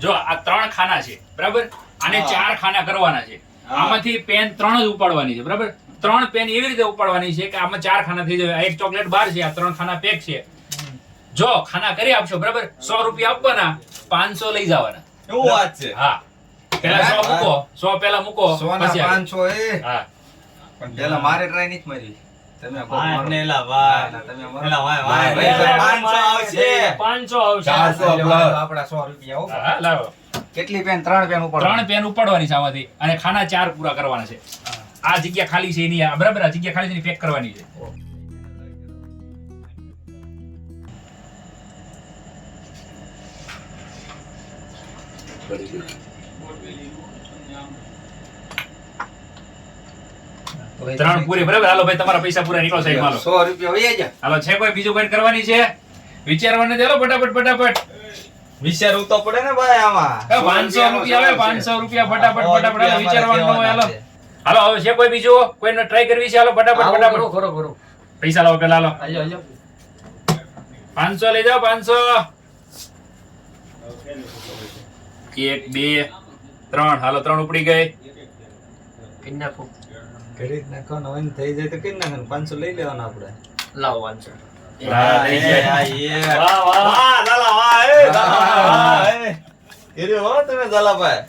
જો આ 3 ખાના છે બરાબર, આને 4 ખાના કરવાના છે. આમાંથી પેન 3 જ ઉપાડવાની છે બરાબર. 3 પેન એવી રીતે ઉપાડવાની છે કે આમાં 4 ખાના થઈ જાય. એક ચોકલેટ બાર છે, આ 3 ખાના પેક છે. જો ખાના કરી આપશો બરાબર, 100 રૂપિયા આપવાના, 500 લઈ જવાના. એવું વાત છે. હા, પેલા 100 મૂકો, 100 પેલા મૂકો, 100 ના પછી 500 એ હા પણ પેલા મારે ટ્રાય નથી મારી. તમે કોક ભાઈ મારો. ને એલા ભાઈ. ના, તમે મારો. એલા ભાઈ ભાઈ, ભાઈ ભાઈ, 500 આવશે. 500 આવશે. 400 આપડા 100 રૂપિયા હો. હા, લાવો. કેટલી પેન? 3 પેન ઉપર 3 પેન ઉપાડવાની છે આમાંથી, અને ખાના 4 પૂરા કરવાના છે. આ જગ્યા ખાલી છે એની, આ બરાબર, આ જગ્યા ખાલી છે એની પેક કરવાની છે. ત્રણ પૂરી બરાબર. હાલો ભાઈ, તમારા પૈસા પૂરા નીકળો સાહેબ. હાલો 100 રૂપિયા વહી ગયા. હાલો, છે કોઈ બીજું કોઈ કરવાની છે? વિચારવાની છે. હાલો ફટાફટ ફટાફટ. વિચારવું તો પડે ને ભાઈ આમાં. 500 રૂપિયા આવે, 500 રૂપિયા ફટાફટ ફટાફટ. હાલો, વિચારવાનું ન હોય. હાલો હાલો, હવે છે કોઈ બીજું? કોઈને ટ્રાય કરવી છે? હાલો ફટાફટ ફટાફટ. કરો. પૈસા લાવો પેલા. હાલો, હાલો. 500 લઈ જાઓ. 500. 1 2 3. હાલો, 3 ઉપડી ગઈ. કરી નાખો. કરી જ નાખવાનો હોય ને થઈ જાય તો કરી નાખવાનું. 500 લઈ લેવાના આપણે. લાવો 500. હા, લઈ જાય. વાહ વાહ વાહ લાલા વાહ એ દાલા વાહ એ. એરે હો તમે દાલા ભાઈ.